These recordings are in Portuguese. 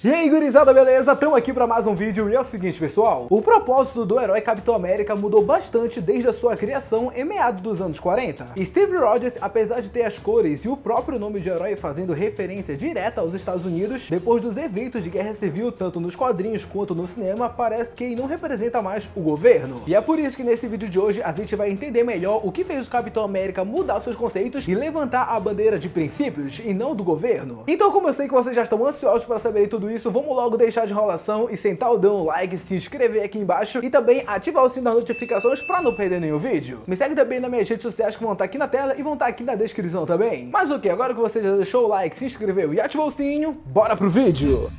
E aí, gurizada, beleza? Tamo aqui pra mais um vídeo e é o seguinte, pessoal. O propósito do herói Capitão América mudou bastante desde a sua criação em meados dos anos 40. Steve Rogers, apesar de ter as cores e o próprio nome de herói fazendo referência direta aos Estados Unidos, depois dos eventos de guerra civil, tanto nos quadrinhos quanto no cinema, parece que ele não representa mais o governo. E é por isso que nesse vídeo de hoje a gente vai entender melhor o que fez o Capitão América mudar os seus conceitos e levantar a bandeira de princípios e não do governo. Então, como eu sei que vocês já estão ansiosos para saber tudo isso, vamos logo deixar de enrolação e sentar o dedo no like, se inscrever aqui embaixo e também ativar o sino das notificações para não perder nenhum vídeo. Me segue também nas minhas redes sociais que vão estar aqui na tela e vão estar aqui na descrição também. Mas o que? Agora que você já deixou o like, se inscreveu e ativou o sininho, bora pro vídeo!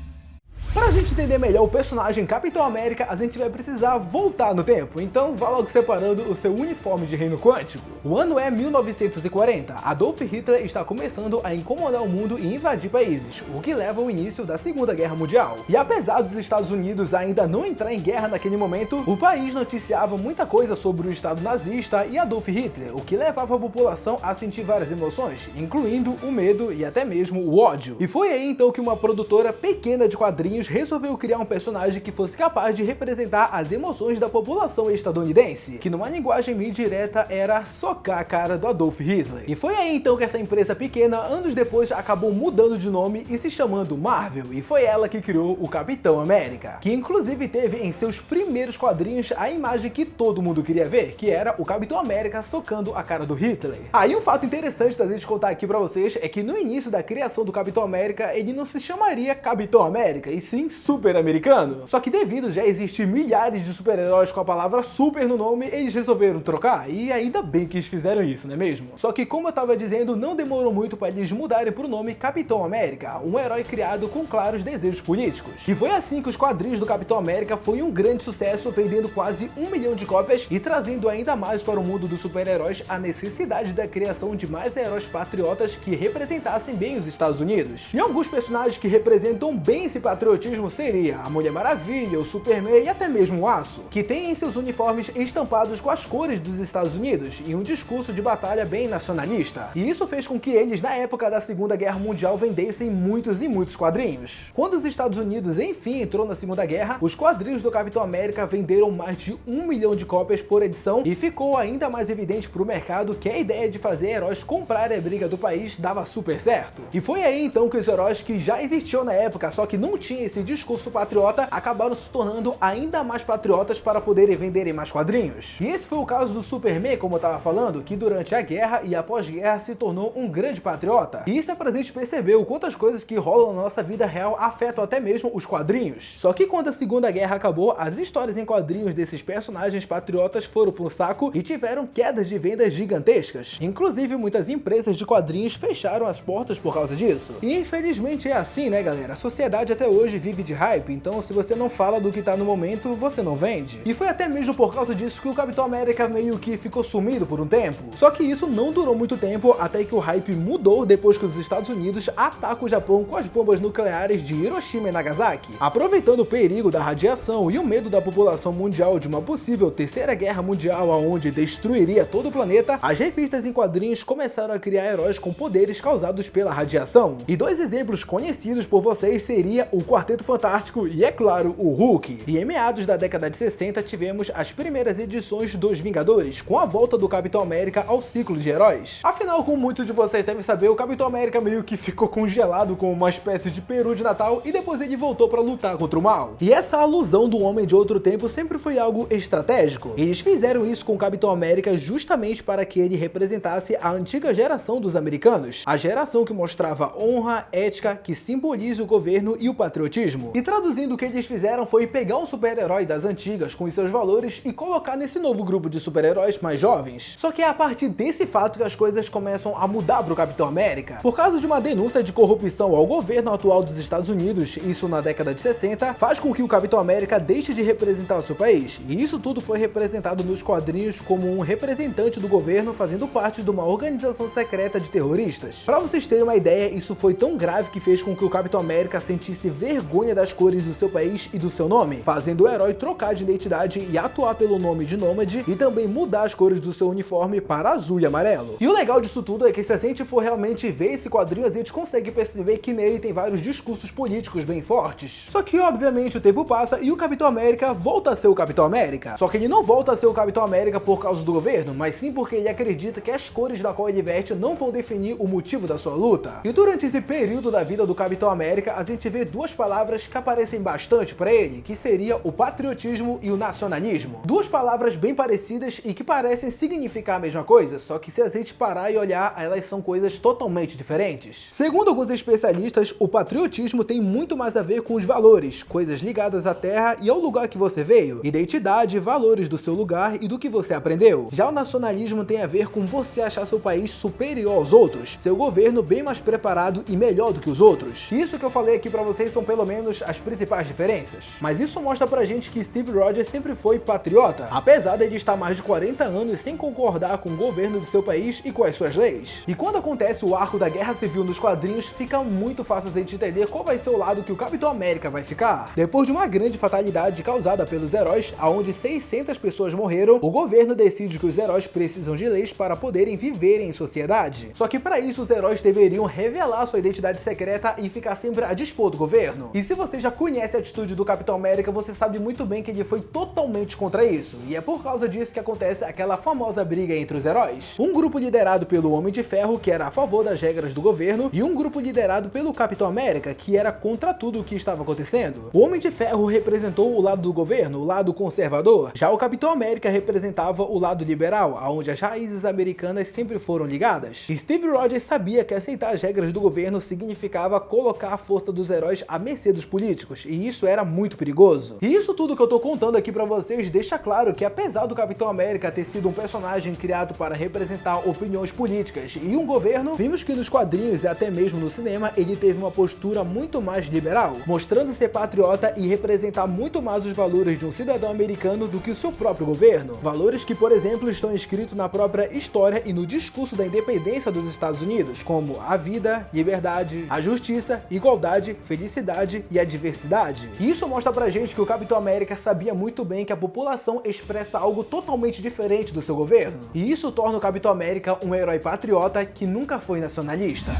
Pra gente entender melhor o personagem Capitão América, a gente vai precisar voltar no tempo, então vá logo separando o seu uniforme de reino quântico. O ano é 1940, Adolf Hitler está começando a incomodar o mundo e invadir países, o que leva ao início da Segunda Guerra Mundial. E apesar dos Estados Unidos ainda não entrar em guerra naquele momento, o país noticiava muita coisa sobre o Estado nazista e Adolf Hitler, o que levava a população a sentir várias emoções, incluindo o medo e até mesmo o ódio. E foi aí então que uma produtora pequena de quadrinhos resolveu criar um personagem que fosse capaz de representar as emoções da população estadunidense, que numa linguagem meio direta era socar a cara do Adolf Hitler. E foi aí então que essa empresa pequena, anos depois, acabou mudando de nome e se chamando Marvel, e foi ela que criou o Capitão América, que inclusive teve em seus primeiros quadrinhos a imagem que todo mundo queria ver, que era o Capitão América socando a cara do Hitler. Aí um fato interessante da gente contar aqui pra vocês é que no início da criação do Capitão América, ele não se chamaria Capitão América, e sim super americano. Só que devido já existir milhares de super-heróis com a palavra super no nome, eles resolveram trocar, e ainda bem que eles fizeram isso, não é mesmo? Só que como eu tava dizendo, não demorou muito para eles mudarem pro nome Capitão América, um herói criado com claros desejos políticos. E foi assim que os quadrinhos do Capitão América foi um grande sucesso, vendendo quase 1 milhão de cópias e trazendo ainda mais para o mundo dos super-heróis a necessidade da criação de mais heróis patriotas que representassem bem os Estados Unidos. E alguns personagens que representam bem esse patriotismo seria a Mulher Maravilha, o Superman e até mesmo o Aço, que tem em seus uniformes estampados com as cores dos Estados Unidos e um discurso de batalha bem nacionalista. E isso fez com que eles, na época da Segunda Guerra Mundial, vendessem muitos e muitos quadrinhos. Quando os Estados Unidos enfim entrou na Segunda Guerra, os quadrinhos do Capitão América venderam mais de 1 milhão de cópias por edição e ficou ainda mais evidente para o mercado que a ideia de fazer heróis comprarem a briga do país dava super certo. E foi aí então que os heróis que já existiam na época, só que não tinham esse discurso patriota, acabaram se tornando ainda mais patriotas para poderem venderem mais quadrinhos. E esse foi o caso do Superman, como eu tava falando, que durante a guerra e após guerra se tornou um grande patriota. E isso é pra gente perceber o quanto as coisas que rolam na nossa vida real afetam até mesmo os quadrinhos. Só que quando a Segunda Guerra acabou, as histórias em quadrinhos desses personagens patriotas foram pro saco e tiveram quedas de vendas gigantescas. Inclusive, muitas empresas de quadrinhos fecharam as portas por causa disso. E infelizmente é assim, né, galera? A sociedade até hoje vive de hype, então se você não fala do que tá no momento, você não vende. E foi até mesmo por causa disso que o Capitão América meio que ficou sumido por um tempo. Só que isso não durou muito tempo, até que o hype mudou depois que os Estados Unidos atacam o Japão com as bombas nucleares de Hiroshima e Nagasaki. Aproveitando o perigo da radiação e o medo da população mundial de uma possível terceira guerra mundial aonde destruiria todo o planeta, as revistas em quadrinhos começaram a criar heróis com poderes causados pela radiação. E dois exemplos conhecidos por vocês seria o Quarteto Fantástico e, é claro, o Hulk. E em meados da década de 60 tivemos as primeiras edições dos Vingadores, com a volta do Capitão América ao ciclo de heróis. Afinal, como muitos de vocês devem saber, o Capitão América meio que ficou congelado com uma espécie de peru de Natal e depois ele voltou para lutar contra o mal. E essa alusão do Homem de Outro Tempo sempre foi algo estratégico. Eles fizeram isso com o Capitão América justamente para que ele representasse a antiga geração dos americanos, a geração que mostrava honra, ética, que simboliza o governo e o patriotismo. E traduzindo, o que eles fizeram foi pegar um super-herói das antigas com os seus valores e colocar nesse novo grupo de super-heróis mais jovens. Só que é a partir desse fato que as coisas começam a mudar pro Capitão América. Por causa de uma denúncia de corrupção ao governo atual dos Estados Unidos, isso na década de 60, faz com que o Capitão América deixe de representar o seu país. E isso tudo foi representado nos quadrinhos como um representante do governo fazendo parte de uma organização secreta de terroristas. Pra vocês terem uma ideia, isso foi tão grave que fez com que o Capitão América sentisse vergonha vergonha das cores do seu país e do seu nome, fazendo o herói trocar de identidade e atuar pelo nome de Nômade e também mudar as cores do seu uniforme para azul e amarelo. E o legal disso tudo é que se a gente for realmente ver esse quadrinho, a gente consegue perceber que nele tem vários discursos políticos bem fortes. Só que obviamente o tempo passa e o Capitão América volta a ser o Capitão América. Só que ele não volta a ser o Capitão América por causa do governo, mas sim porque ele acredita que as cores da qual ele veste não vão definir o motivo da sua luta. E durante esse período da vida do Capitão América, a gente vê duas palavras que aparecem bastante para ele, que seria o patriotismo e o nacionalismo. Duas palavras bem parecidas e que parecem significar a mesma coisa, só que se a gente parar e olhar, elas são coisas totalmente diferentes. Segundo alguns especialistas, o patriotismo tem muito mais a ver com os valores, coisas ligadas à terra e ao lugar que você veio, identidade, valores do seu lugar e do que você aprendeu. Já o nacionalismo tem a ver com você achar seu país superior aos outros, seu governo bem mais preparado e melhor do que os outros. Isso que eu falei aqui pra vocês são pelo menos as principais diferenças. Mas isso mostra pra gente que Steve Rogers sempre foi patriota, apesar de ele estar mais de 40 anos sem concordar com o governo do seu país e com as suas leis. E quando acontece o arco da Guerra Civil nos quadrinhos, fica muito fácil de a gente entender qual vai ser o lado que o Capitão América vai ficar. Depois de uma grande fatalidade causada pelos heróis, onde 600 pessoas morreram, o governo decide que os heróis precisam de leis para poderem viver em sociedade. Só que para isso os heróis deveriam revelar sua identidade secreta e ficar sempre a dispor do governo. E se você já conhece a atitude do Capitão América, você sabe muito bem que ele foi totalmente contra isso. E é por causa disso que acontece aquela famosa briga entre os heróis. Um grupo liderado pelo Homem de Ferro, que era a favor das regras do governo, e um grupo liderado pelo Capitão América, que era contra tudo o que estava acontecendo. O Homem de Ferro representou o lado do governo, o lado conservador. Já o Capitão América representava o lado liberal, onde as raízes americanas sempre foram ligadas. Steve Rogers sabia que aceitar as regras do governo significava colocar a força dos heróis à mercê dos políticos, e isso era muito perigoso. E isso tudo que eu tô contando aqui pra vocês deixa claro que apesar do Capitão América ter sido um personagem criado para representar opiniões políticas e um governo, vimos que nos quadrinhos e até mesmo no cinema ele teve uma postura muito mais liberal, mostrando ser patriota e representar muito mais os valores de um cidadão americano do que o seu próprio governo. Valores que, por exemplo, estão escritos na própria história e no discurso da independência dos Estados Unidos, como a vida, liberdade, a justiça, igualdade, felicidade e a diversidade. E isso mostra pra gente que o Capitão América sabia muito bem que a população expressa algo totalmente diferente do seu governo. E isso torna o Capitão América um herói patriota que nunca foi nacionalista.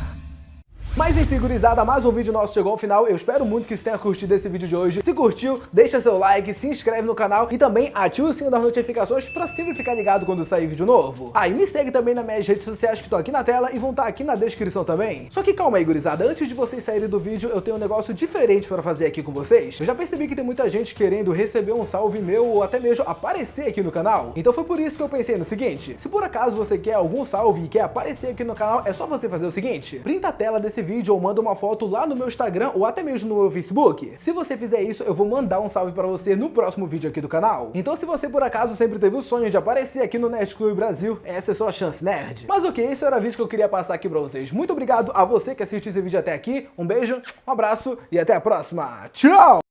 Mas enfim, gurizada, mais um vídeo nosso chegou ao final. Eu espero muito que você tenha curtido esse vídeo de hoje. Se curtiu, deixa seu like, se inscreve no canal e também ativa o sininho das notificações pra sempre ficar ligado quando sair vídeo novo. Ah, e me segue também nas minhas redes sociais que estão aqui na tela e vão estar aqui na descrição também. Só que calma aí, gurizada, antes de vocês saírem do vídeo, eu tenho um negócio diferente pra fazer aqui com vocês. Eu já percebi que tem muita gente querendo receber um salve meu ou até mesmo aparecer aqui no canal. Então foi por isso que eu pensei no seguinte: se por acaso você quer algum salve e quer aparecer aqui no canal, é só você fazer o seguinte: printa a tela desse vídeo ou manda uma foto lá no meu Instagram ou até mesmo no meu Facebook. Se você fizer isso, eu vou mandar um salve pra você no próximo vídeo aqui do canal. Então se você por acaso sempre teve o sonho de aparecer aqui no Nerd Clube Brasil, essa é sua chance, nerd. Mas ok, esse era o vídeo que eu queria passar aqui pra vocês. Muito obrigado a você que assistiu esse vídeo até aqui, um beijo, um abraço e até a próxima. Tchau!